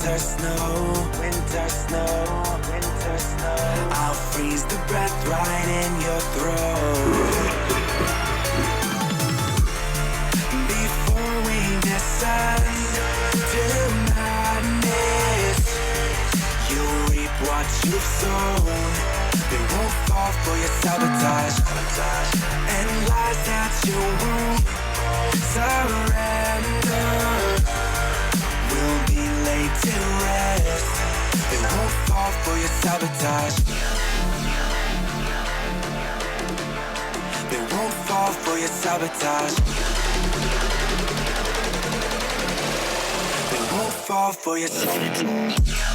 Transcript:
winter snow, winter snow, winter snow. I'll freeze the breath right in your throat. Before we descend to madness, you'll reap what you've sown. They won't fall for your sabotage, and lies that you won't surrender will be laid to rest. They won't fall for your sabotage. They won't fall for your sabotage. They won't fall for your sabotage.